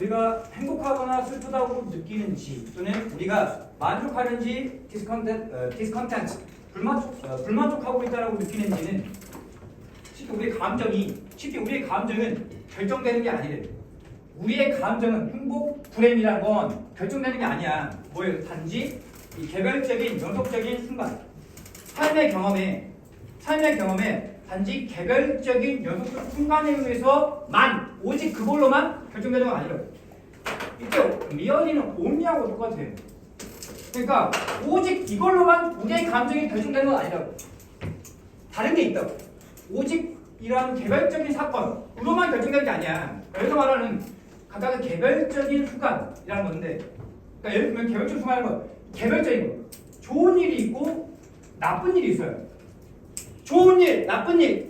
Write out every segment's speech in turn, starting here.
우리가 행복하거나 슬프다고 느끼는지 또는 우리가 만족하는지 디스컨텐트 불만족하고 있다고 느끼는지는 쉽게 우리의 감정은 결정되는 게 아니래. 우리의 감정은 행복, 불행이란 건 결정되는 게 아니야. 뭐예요? 단지 이 개별적인 연속적인 순간 삶의 경험에 단지 개별적인 연속적 순간에 의해서만 오직 그걸로만 결정되는 건 아니라고. 이때 리얼리는 온리하고 똑같아. 그러니까 오직 이걸로만 우리의 감정이 결정되는 건 아니라고. 다른 게 있다고. 오직 이러한 개별적인 사건으로만 결정되는 게 아니야. 여기서 말하는 각각의 개별적인 순간이라는 건데, 그러니까 예를 들면 개별적인 순간이라는 건 개별적인 거. 좋은 일이 있고 나쁜 일이 있어요. 좋은 일, 나쁜 일에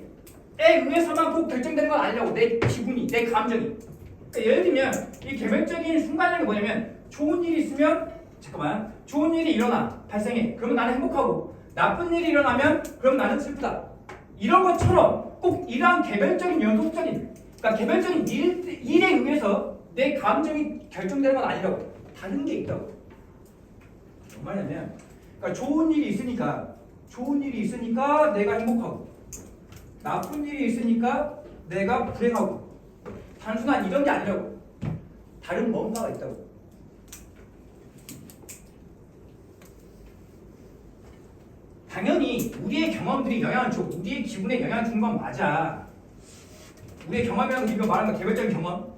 의해서만 꼭 결정되는 건 아니라고. 내 기분이, 내 감정이. 그러니까 예를 들면 이 개별적인 순간이라는 게 뭐냐면 좋은 일이 있으면 좋은 일이 발생해. 그러면 나는 행복하고 나쁜 일이 일어나면 그럼 나는 슬프다. 이런 것처럼 꼭 이러한 개별적인 연속적인 그러니까 개별적인 일에 의해서 내 감정이 결정되는 건 아니라고. 다른 게 있다고. 뭔 말이냐면 그러니까 좋은 일이 있으니까 내가 행복하고 나쁜 일이 있으니까 내가 불행하고 단순한 이런 게 아니라고. 다른 뭔가가 있다고. 당연히 우리의 경험들이 영향을 줘. 우리의 기분에 영향을 주는 건 맞아. 우리의 경험이라는 거 우리가 말하는 거 개별적인 경험,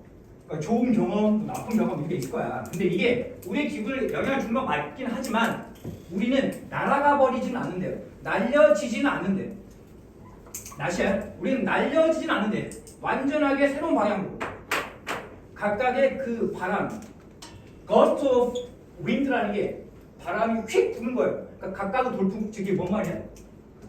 그러니까 좋은 경험, 나쁜 경험 이런 게 있을 거야. 근데 이게 우리의 기분에 영향을 주는 건 맞긴 하지만 우리는 날아가 버리지는 않는데요. 날려지지는 않는데. 우리는 날려지지는 않는데 완전하게 새로운 방향으로 각각의 그 바람, gust of wind라는 게 바람이 휙 부는 거예요. 그러니까 각각의 돌풍, 저게 뭔 말이야?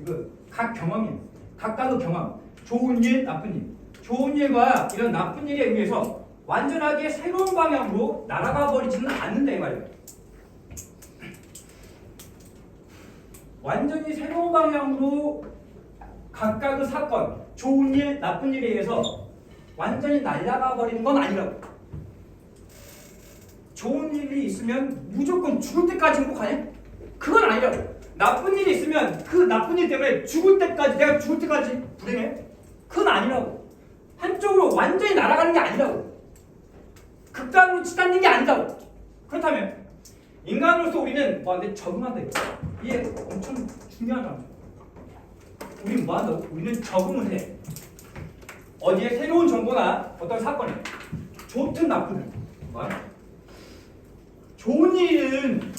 이거 각 경험이에요. 각각의 경험, 좋은 일, 나쁜 일. 좋은 일과 이런 나쁜 일에 의해서 완전하게 새로운 방향으로 날아가 버리지는 않는다 이 말이에요. 완전히 새로운 방향으로 각각의 사건, 좋은 일, 나쁜 일에 의해서 완전히 날아가 버리는 건 아니라고. 좋은 일이 있으면 무조건 죽을 때까지 행복하냐? 그건 아니라고. 나쁜 일이 있으면 그 나쁜 일 때문에 내가 죽을 때까지 불행해? 그건 아니라고. 한쪽으로 완전히 날아가는 게 아니라고. 극단으로 치닫는 게 아니라고. 그렇다면 인간으로서 우리는 근데 적응한다. 이게 엄청 중요하다. 우리는 뭐 한다고? 우리는 적응을 해. 어디에 새로운 정보나 어떤 사건에 좋든 나쁘든 좋은 일이든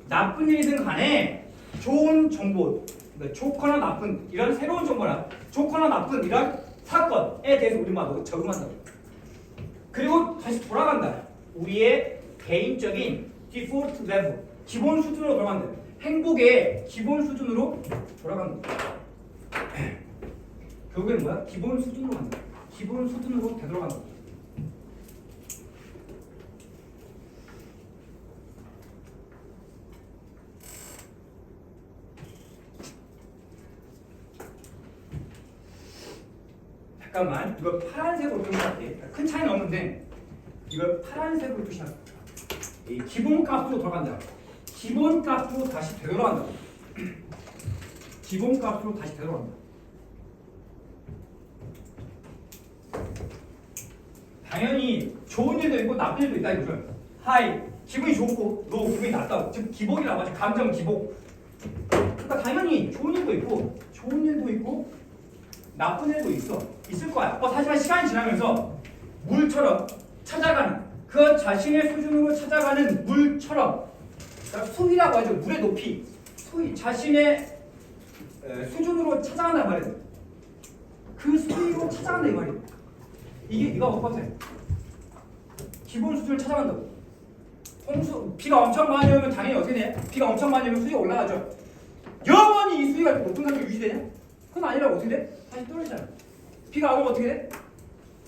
나쁜 일이든 간에 좋은 정보, 그러니까 좋거나 나쁜 이런 새로운 정보나 좋거나 나쁜 이런 사건에 대해서 우리만 적응한다. 그리고 다시 돌아간다. 우리의 개인적인 디폴트 레벨, 기본 수준으로 돌아간다. 행복의 기본 수준으로 돌아간다. 결국에는 뭐야? 기본 수준으로 간다. 기본 수준으로 되돌아간다. 잠깐만, 이거 파란색으로 표시할게. 큰 차이는 없는데 이걸 파란색으로 표시할게. 이 기본값으로 돌아간다. 기본값으로 다시 되돌아간다. 기본값으로 다시 되돌아간다. 당연히 좋은 일도 있고 나쁜 일도 있다 이거죠. 하이, 기분이 좋고 너 기분이 낮다고. 즉 기복이라고 하죠. 감정 기복. 그러니까 당연히 좋은 일도 있고 나쁜 일도 있을 거야. 하지만 시간이 지나면서 물처럼 찾아가는 그 자신의 수준으로 찾아가는 물처럼 그러니까 수위라고 하죠. 물의 높이, 자신의 수준으로 찾아간단 말이에요. 그 수위로 찾아간다 이 말이에요. 이거 어떡해? 기본 수준을 찾아간다고. 비가 엄청 많이 오면 당연히 어떻게 돼? 비가 엄청 많이 오면 수위가 올라가죠. 영원히 이 수위가 높은 상태로 유지되냐? 그건 아니라고. 어떻게 돼? 다시 떨어지잖아. 비가 안 오면 어떻게 돼?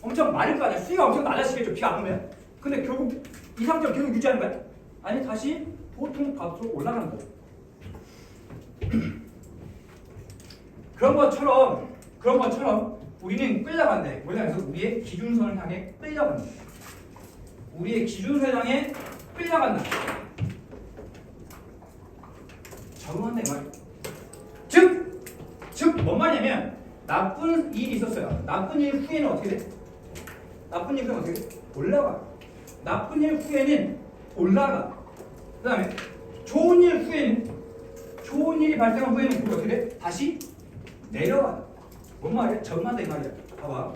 엄청 마를 거 아니야. 수위가 엄청 낮아지겠죠. 비가 안 오면. 근데 결국 이 상태로 계속 유지하는 거야? 아니 다시 보통 값으로 올라가는 거야. 그런 것처럼 우리는 끌려간다. 그래서 우리의 기준선을 향해 끌려간다. 우리의 기준회당에 끌려간다. 적응한다 이 말이야. 즉 뭔 말이냐면 나쁜 일이 있었어요. 나쁜 일 후에는 어떻게 돼? 나쁜 일 후에는 어떻게 돼? 올라가. 나쁜 일 후에는 올라가. 그 다음에 좋은 일 후에는 좋은 일이 발생한 후에는 우리 어떻게 돼? 다시 내려가. 뭔 말이야? 적응한다 이 말이야. 봐봐.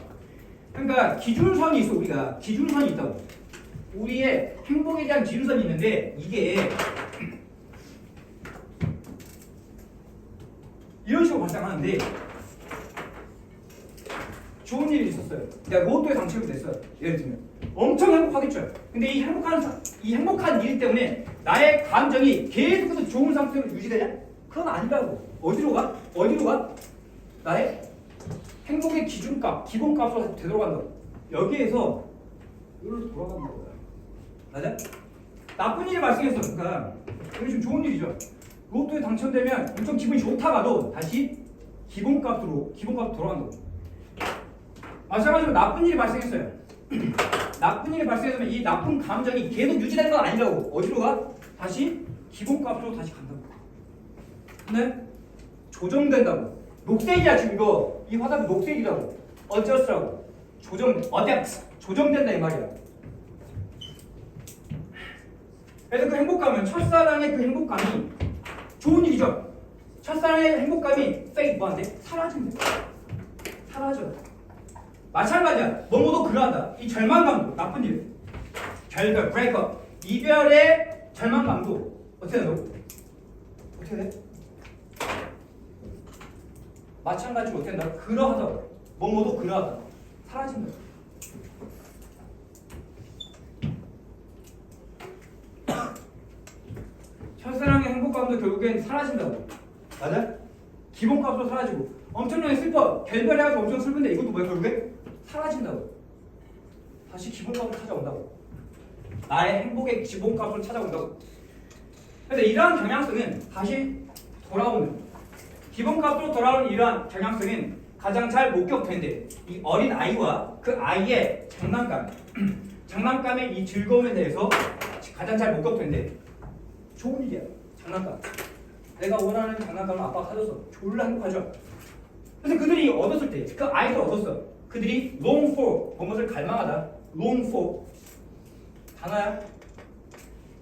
그러니까 기준선이 있어. 우리가 기준선이 있다고. 우리의 행복에 대한 기준선이 있는데 이게 이런 식으로 발생하는데 좋은 일이 있었어요. 내가 로또에 당첨이 됐어요. 예를 들면 엄청 행복하겠죠. 근데 이 행복한 일 때문에 나의 감정이 계속해서 좋은 상태로 유지되냐? 그건 아니라고. 어디로 가? 나의 행복의 기준값, 기본값으로 되돌아간다고. 여기에서 여기로 돌아간다고요. 맞아? 나쁜 일이 발생했어. 그러니까 이게 지금 좋은 일이죠. 로또에 당첨되면 엄청 기분이 좋다가도 다시 기본값으로 돌아간다고. 마찬가지로 나쁜 일이 발생했어요. 나쁜 일이 발생했으면 이 나쁜 감정이 계속 유지되는 건 아니라고. 어디로 가? 다시 기본값으로 다시 간다고. 근데 조정된다고. 녹색이야 지금 이거. 이 화답이 녹색이라고. adjust라고. 조정된다 이 말이야. 그래서 그 행복감은 첫사랑의 그 행복감이 좋은 일이죠. 첫사랑의 행복감이 fade 뭐한테? 사라진다. 사라져. 마찬가지야. 뭐뭐도 그러하다. 이 절망감도 나쁜 일. 결별, breakup. 이별의 절망감도 어떻게 된다고? 어떻게 돼? 마찬가지로 어떻게 된다? 그러하다. 뭐뭐도 그러하다. 사라진다. 첫사랑의 행복감도 결국엔 사라진다고. 맞아? 기본값도 사라지고 엄청나게 슬퍼. 결별해가지고 엄청 슬픈데 이것도 뭐야 결국에? 사라진다고. 다시 기본값을 찾아온다고. 나의 행복의 기본값을 찾아온다고. 그래서 이러한 경향성은 다시 돌아오는 기본값으로 돌아오는 이러한 경향성은 가장 잘 목격된대. 이 어린 아이와 그 아이의 장난감의 이 즐거움에 대해서 가장 잘 목격된대. 좋은 일이야. 장난감. 내가 원하는 장난감을 아빠가 사줬어. 졸라 행복하죠. 그래서 그들이 얻었을 때, 그 아이들 얻었어. 그들이 long for, 무엇을 갈망하다. long for. 단어야.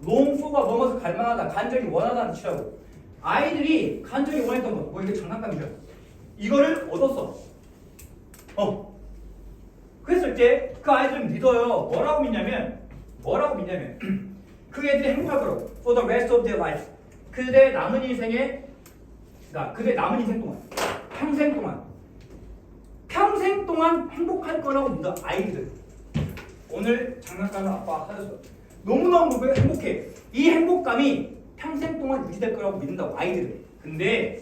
long for가 무엇을 갈망하다. 간절히 원하다는 뜻이라고. 아이들이 간절히 원했던 것, 뭐 이게 장난감이죠. 이거를 얻었어. 그랬을 때 그 아이들은 믿어요. 뭐라고 믿냐면 그 애들이 행복할 거라고. For the rest of their life. 그들의 남은 인생 동안, 평생 동안 행복할 거라고 믿어. 아이들. 오늘 장난감을 아빠가 사줬어. 너무너무 행복해. 이 행복감이 평생 동안 유지될 거라고 믿는다고. 아이들은. 근데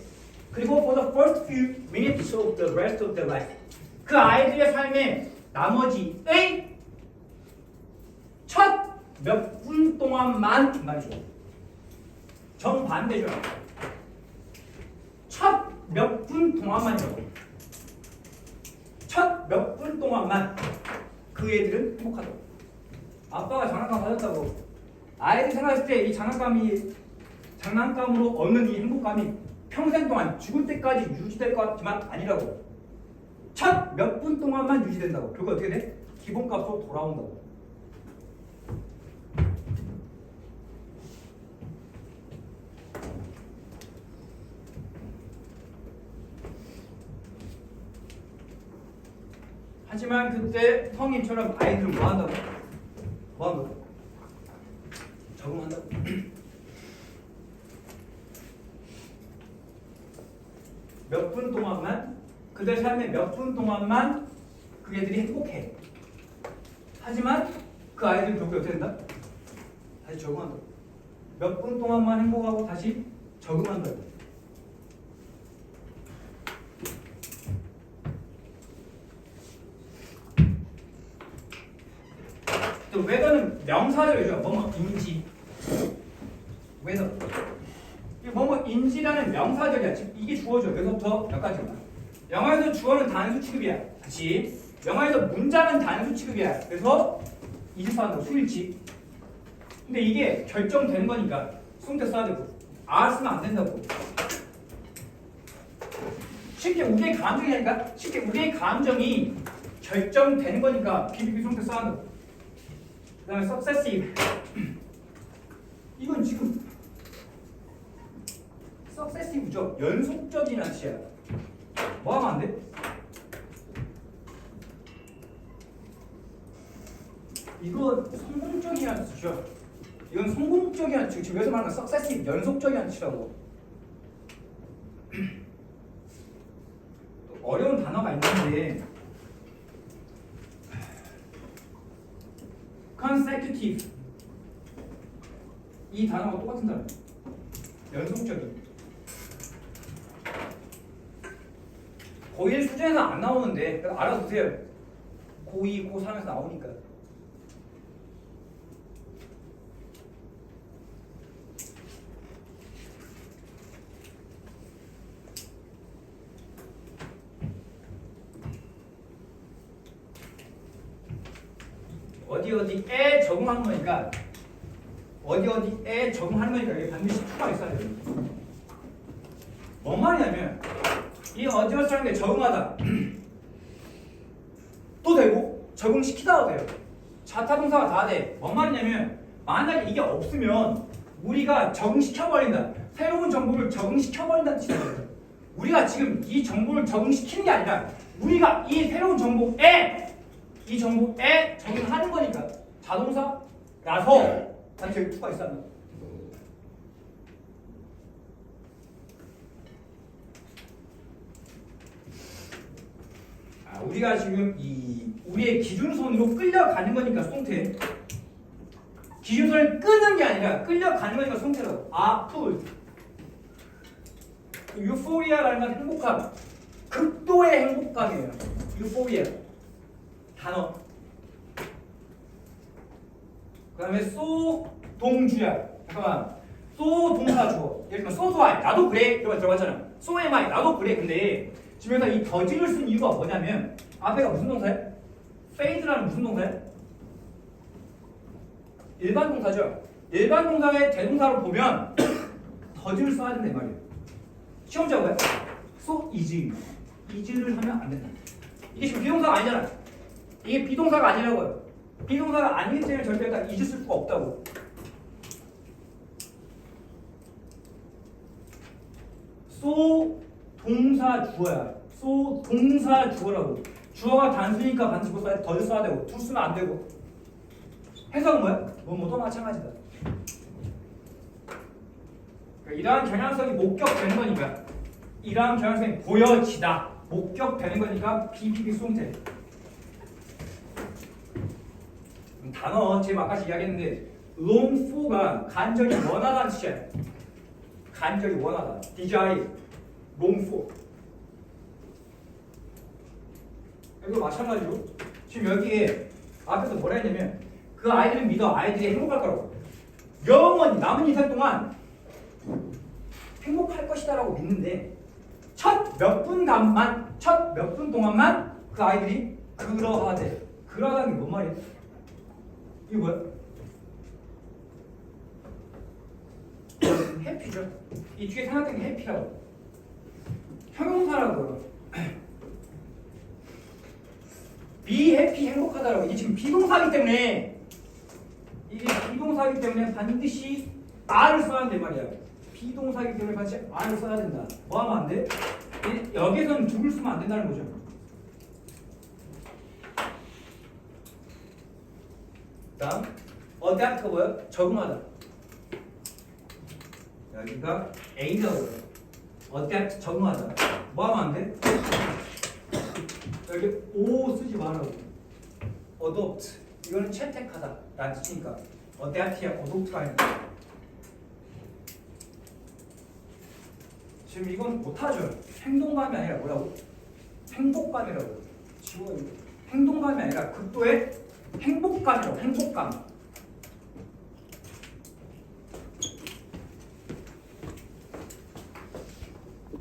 그리고 for the first few minutes of the rest of their life. 그 아이들의 삶의 나머지의 첫 몇 분 동안만 말이죠. 정반대죠. 첫 몇 분 동안만이라고. 첫 몇 분 동안만 그 애들은 행복하다고. 아빠가 장난감 사줬다고. 아이들이 생각했을 때 이 장난감으로 얻는 이 행복감이 평생 동안 죽을 때까지 유지될 것 같지만 아니라고. 첫 몇 분 동안만 유지된다고. 그리고 어떻게 돼? 기본값으로 돌아온다고. 하지만 그때 성인처럼 아이들은 뭐 한다고? 적응한다고. 몇 분 동안만, 그들 삶의 몇 분 동안만 그 애들이 행복해. 하지만 그 아이들 결국에 어떻게 된다? 다시 적응한다고. 몇 분 동안만 행복하고 다시 적응한다고. 또 웨더는 명사절이죠. 뭐뭐 인지. 웨더. 뭐뭐 인지라는 명사절이야. 지금 이게 주어죠. 여기서부터 몇 가지만. 영어에서 주어는 단수 취급이야. 다시. 영어에서 문장은 단수 취급이야. 그래서 이즈 써야 된다고 수일치. 근데 이게 결정되는 거니까 수동태 써야 되고 are 쓰면 안 된다고. 쉽게 우리의 감정이니까 쉽게 우리의 감정이 결정되는 거니까 BBB 수동태 써야 한다고. 그 다음에 successive 이건 지금 successive죠. 연속적이라는 뜻이야. 뭐 하면 안 돼? 이거 성공적이라는 뜻이죠. 이건 성공적이라는 뜻이고 지금 여기서 말하는 건 successive 연속적이라는 뜻이라고. 또 어려운 단어가 있는데 consecutive 이 단어가 똑같은 단어. 연속적인. 고1 수준에서 안 나오는데 알아두세요. 고2, 고3에서 나오니까. 어디에 적응하는 거니까 어디에 적응하는 거니까 여기 반드시 투가 있어야 돼요. 뭔 말이냐면 이 어디어스라는 게 적응하다 또 되고 적응시키다도 돼요. 자타동사가 다 돼. 뭔 말이냐면 만약에 이게 없으면 우리가 적응시켜버린다. 새로운 정보를 적응시켜버린다는 뜻이에요. 우리가 지금 이 정보를 적응시키는 게 아니라 우리가 이 새로운 정보에 적응하는 거니까 자동사라서 단체 여기 투가 있어야 합니다. 우리가 지금 우리의 기준선으로 끌려가는 거니까 수동태. 기준선을 끄는 게 아니라 끌려가는 거니까 수동태라고. pulled. 유포리아라는 건 행복함. 극도의 행복감이에요. 유포리아. 단어. 그 다음에 so 동주야. 잠깐만. so 동사 주어. 예를 들면 so do I. 나도 그래. 이러면 들어갔잖아. so am I. 나도 그래. 근데 지금 여기서 이 더지를 쓴 이유가 뭐냐면 앞에가 무슨 동사야? fade라는 무슨 동사야? 일반 동사죠. 일반 동사의 대동사로 보면 더지를 써야 된단 말이에요. 시험자 뭐야? so is를 하면 안 된다. 이게 지금 비동사가 아니잖아. 이게 비동사가 아니라고요. 비동사가 아니기 때문에 절대 다 is 쓸 수가 없다고. so 동사 주어야. so 동사 주어라고. 주어가 단수니까 반드시 더 써야 되고 to 쓰면 안 되고. 해석은 뭐야? 뭐도 마찬가지다. 그러니까 이러한 경향성이 목격되는 거니까 이러한 경향성이 보여지다. 목격되는 거니까 BBB 수동태. 단어 제가 아까 이야기했는데 long for가 간절히 원하다는 뜻이야. 간절히 원하다. desire, long for. 이거 마찬가지로 지금 여기에 앞에서 뭐라 했냐면 그 아이들은 믿어. 아이들이 행복할 거라고. 영원히 남은 인생 동안 행복할 것이다라고 믿는데 첫 몇 분 동안만 그 아이들이 그러하대. 그러하다는 게 뭔 말이야? 이거 뭐야? 해피죠. 이 뒤에 생각된 게 해피라고. 형용사라고요. be happy 행복하다라고. 이게 지금 비동사이기 때문에 반드시 R을 써야 된단 말이야. 비동사이기 때문에 반드시 R을 써야 된다. 뭐 하면 안 돼? 여기에서는 do를 쓰면 안 된다는 거죠. 다음 adapt가 뭐야? 적응하다. 여기가 A라고요. adapt 적응하다. 뭐 하면 안 돼? 여기 O 쓰지 말라고. adopt 이거는 채택하다 라는 뜻이니까 adapt야 adopt가 아니야. 지금 이건 못하죠. 행동감이 아니라 뭐라고? 행복감이라고. 지금 행동감이 아니라 극도의 행복감이라고. 행복감.